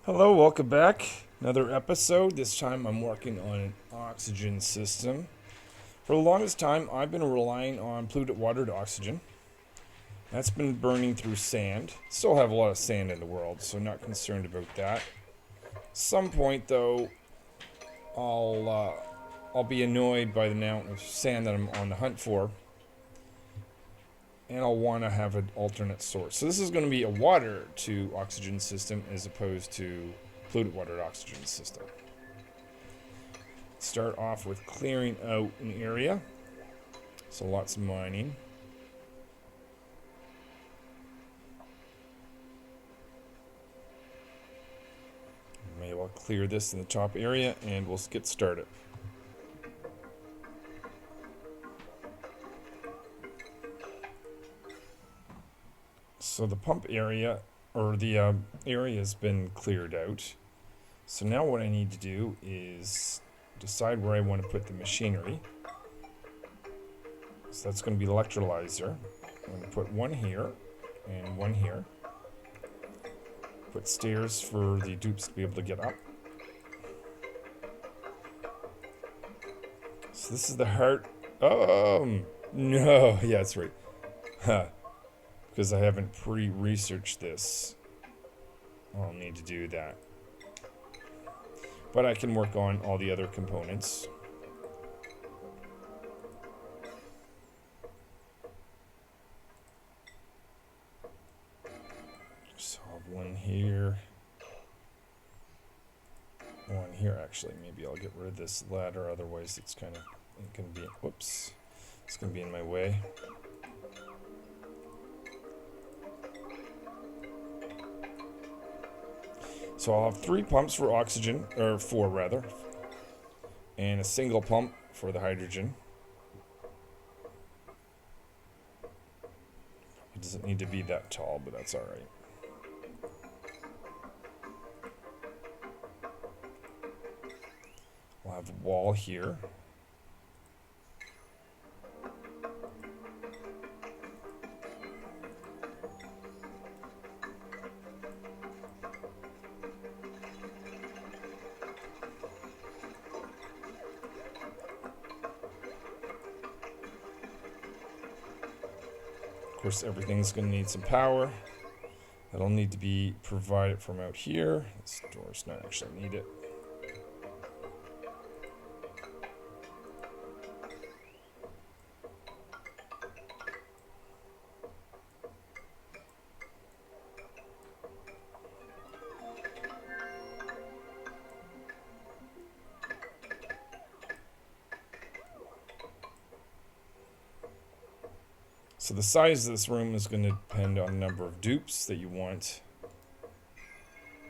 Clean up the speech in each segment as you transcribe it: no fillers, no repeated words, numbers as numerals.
Hello, welcome back. Another episode. This time I'm working on an oxygen system. For the longest time, I've been relying on polluted water to oxygen. That's been burning through sand. Still have a lot of sand in the world, so not concerned about that. Some point though, I'll be annoyed by the amount of sand that I'm on the hunt for, and I'll want to have an alternate source. So this is going to be a water to oxygen system as opposed to polluted water to oxygen system. Start off with clearing out an area. So lots of mining. Maybe I'll clear this in the top area and we'll get started. So the pump area, or the area has been cleared out. So now what I need to do is decide where I want to put the machinery. So that's going to be the electrolyzer. I'm going to put one here and one here. Put stairs for the dupes to be able to get up. So this is the heart. No, yeah, that's right. Huh. Because I haven't pre-researched this. I'll need to do that. But I can work on all the other components. So I'll have one here. One here, actually. Maybe I'll get rid of this ladder, otherwise it's kind of inconvenient. Whoops. It's going to be in my way. So I'll have 3 pumps for oxygen, or 4 rather, and a single pump for the hydrogen. It doesn't need to be that tall, but that's alright. We'll have a wall here. Of course, everything's going to need some power. That'll need to be provided from out here. This door's not actually needed. So the size of this room is going to depend on the number of dupes that you want.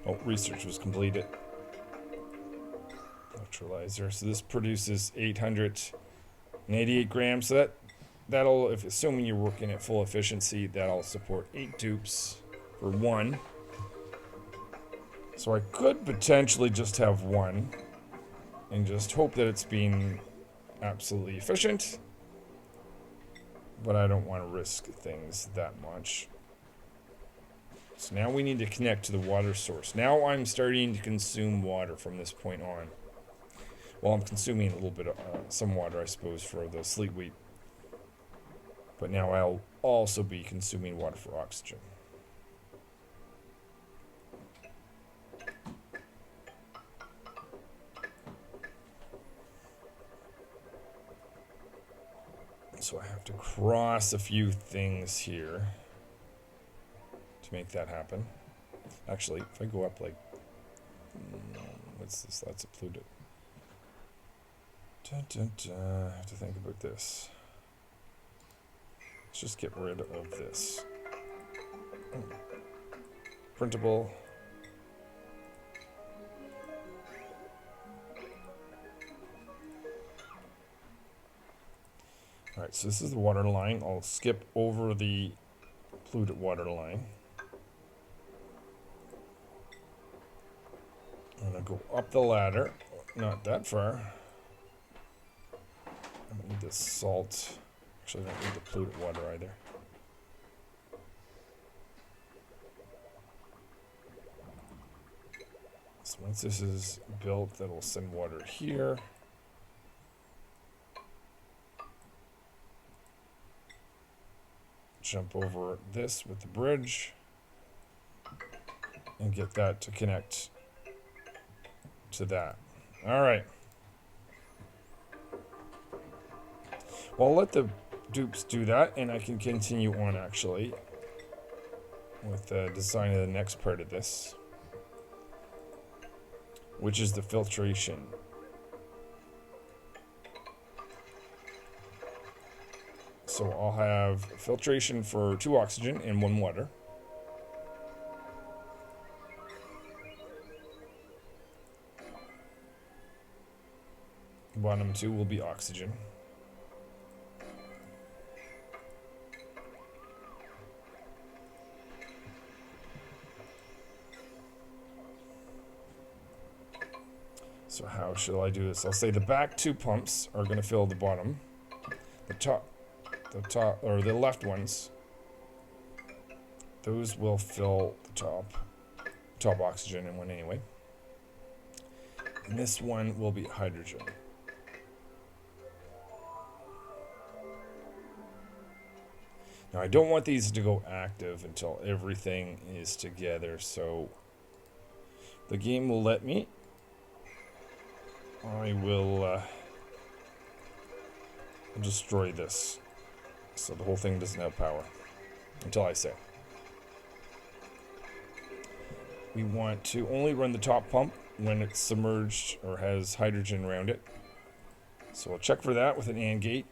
Oh, research was completed. Electrolyzer. So this produces 888 grams. So that'll, if assuming you're working at full efficiency, that'll support 8 dupes for 1. So I could potentially just have 1 and just hope that it's being absolutely efficient. But I don't want to risk things that much. So now we need to connect to the water source. Now I'm starting to consume water from this point on. Well, I'm consuming a little bit of some water, I suppose, for the sleet wheat. But now I'll also be consuming water for oxygen. So I have to cross a few things here to make that happen. Actually, if I go up like... what's this? That's a polluted. I have to think about this. Let's just get rid of this. Printable. Alright, so this is the water line. I'll skip over the polluted water line. I'm going to go up the ladder. Not that far. I don't need the salt. Actually, I don't need the polluted water either. So once this is built, that'll send water here. Jump over this with the bridge and get that to connect to that. All right. Well, I'll let the dupes do that, and I can continue on actually with the design of the next part of this, which is the filtration. So I'll have filtration for 2 oxygen and 1 water. Bottom 2 will be oxygen. So how shall I do this? I'll say the back 2 pumps are going to fill the bottom. The top, or the left ones, those will fill the top oxygen in one anyway. And this one will be hydrogen. Now I don't want these to go active until everything is together, so the game will let me. I will destroy this so the whole thing doesn't have power until I say. We want to only run the top pump when it's submerged or has hydrogen around it. So we'll check for that with an AND gate.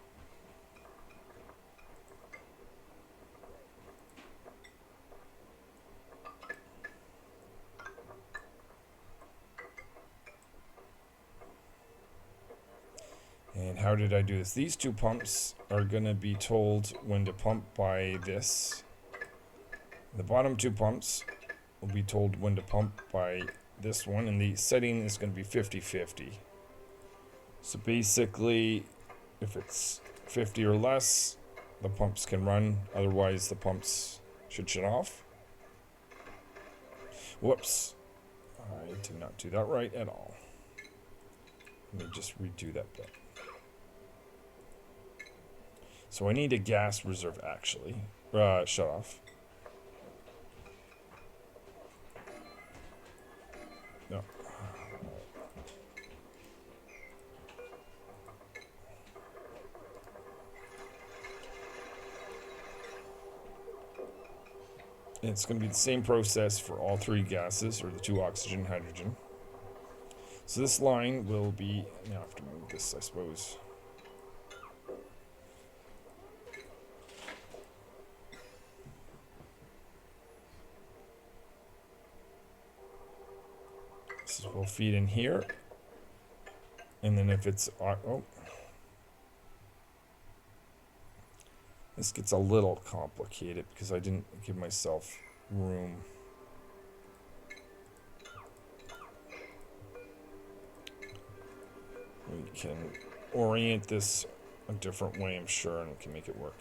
And how did I do this? These 2 pumps are going to be told when to pump by this. The bottom 2 pumps will be told when to pump by this one, and the setting is going to be 50-50. So basically, if it's 50 or less, the pumps can run. Otherwise, the pumps should shut off. Whoops. I did not do that right at all. Let me just redo that bit. So I need a gas reserve actually. Shut off. No. It's going to be the same process for all 3 gases, or the 2 oxygen, hydrogen. So this line will be, now I have to move this, I suppose. This will feed in here. And then if it's, oh. This gets a little complicated because I didn't give myself room. We can orient this a different way, I'm sure, and we can make it work.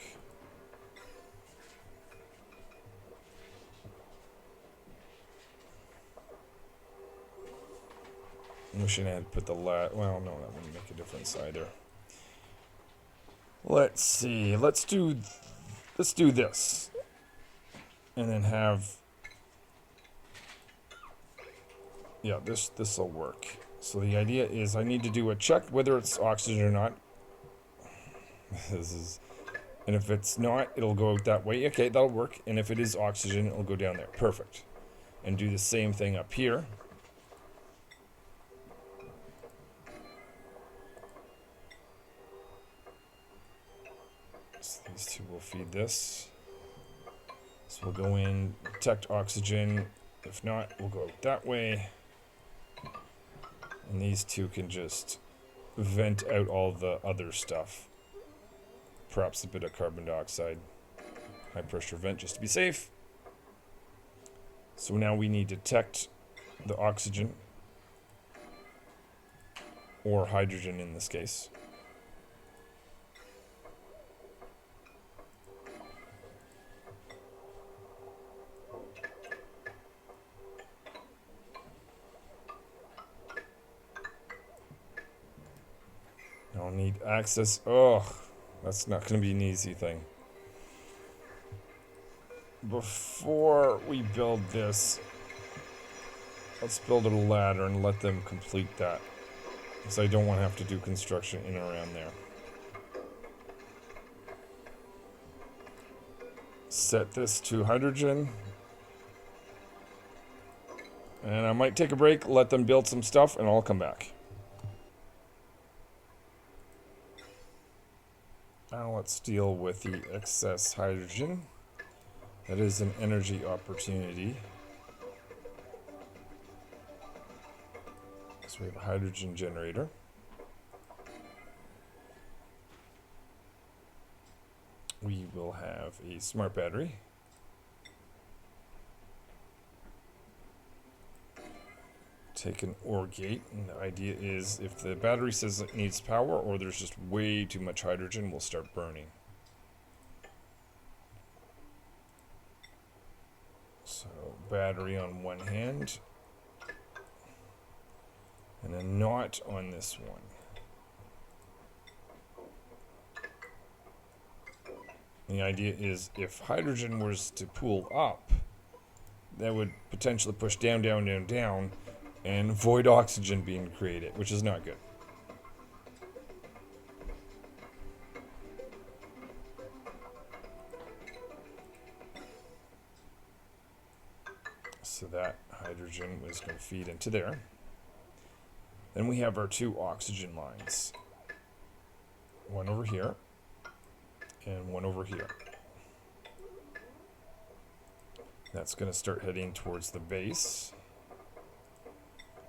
I wish I had put the well, no, that wouldn't make a difference either. Let's see. Let's do this, and then have. Yeah, this will work. So the idea is I need to do a check whether it's oxygen or not. And if it's not, it'll go out that way. Okay, that'll work. And if it is oxygen, it'll go down there. Perfect. And do the same thing up here. So these 2 will feed this. So we'll go in, detect oxygen. If not, we'll go out that way. And these 2 can just vent out all the other stuff. Perhaps a bit of carbon dioxide. High pressure vent just to be safe. So now we need to detect the oxygen. Or hydrogen in this case. need access. Oh, that's not going to be an easy thing. Before we build this, let's build a ladder and let them complete that. Because I don't want to have to do construction in and around there. Set this to hydrogen. And I might take a break, let them build some stuff, and I'll come back. Now let's deal with the excess hydrogen. That is an energy opportunity. So we have a hydrogen generator. We will have a smart battery. Take an OR gate, and the idea is if the battery says it needs power or there's just way too much hydrogen, we'll start burning. So battery on one hand, and a knot on this one. The idea is if hydrogen was to pool up, that would potentially push down, down, down, down, and void oxygen being created, which is not good. So that hydrogen was going to feed into there. Then we have our two oxygen lines. One over here, and one over here. That's going to start heading towards the base,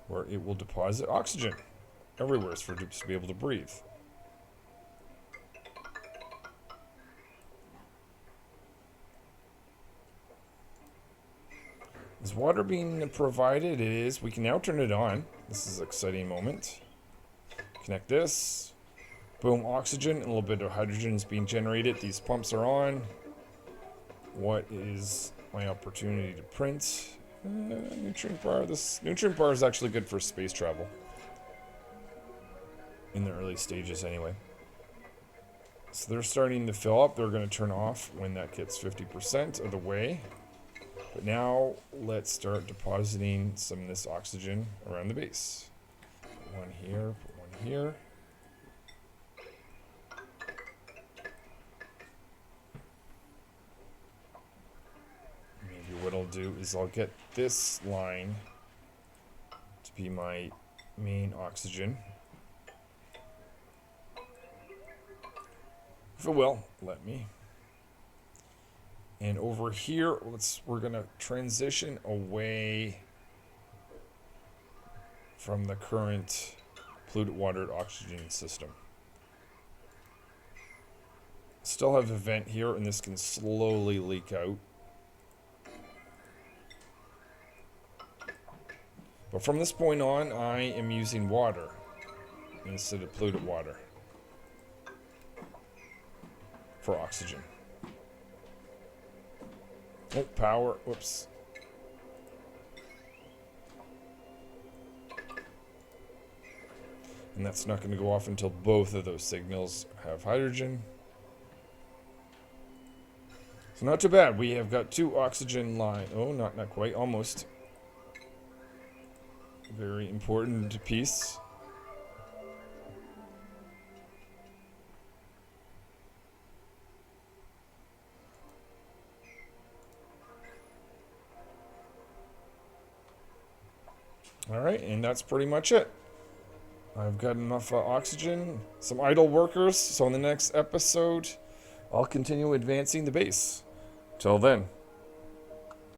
where it will deposit oxygen everywhere for it to be able to breathe. Is water being provided? It is. We can now turn it on. This is an exciting moment. Connect this. Boom, oxygen and a little bit of hydrogen is being generated. These pumps are on. What is my opportunity to print? Nutrient bar. This nutrient bar is actually good for space travel. In the early stages anyway. So they're starting to fill up. They're going to turn off when that gets 50% of the way. But now let's start depositing some of this oxygen around the base. Put one here, put one here. Maybe what I'll do is I'll get this line to be my main oxygen. If it will, let me. And over here, we're gonna transition away from the current polluted water oxygen system. Still have a vent here, and this can slowly leak out. But from this point on, I am using water instead of polluted water for oxygen. Oh, power. Whoops. And that's not going to go off until both of those signals have hydrogen. So not too bad. We have got two oxygen lines. Oh, not quite. Almost. Very important piece. Alright, and that's pretty much it. I've got enough oxygen, some idle workers, so in the next episode, I'll continue advancing the base. Till then.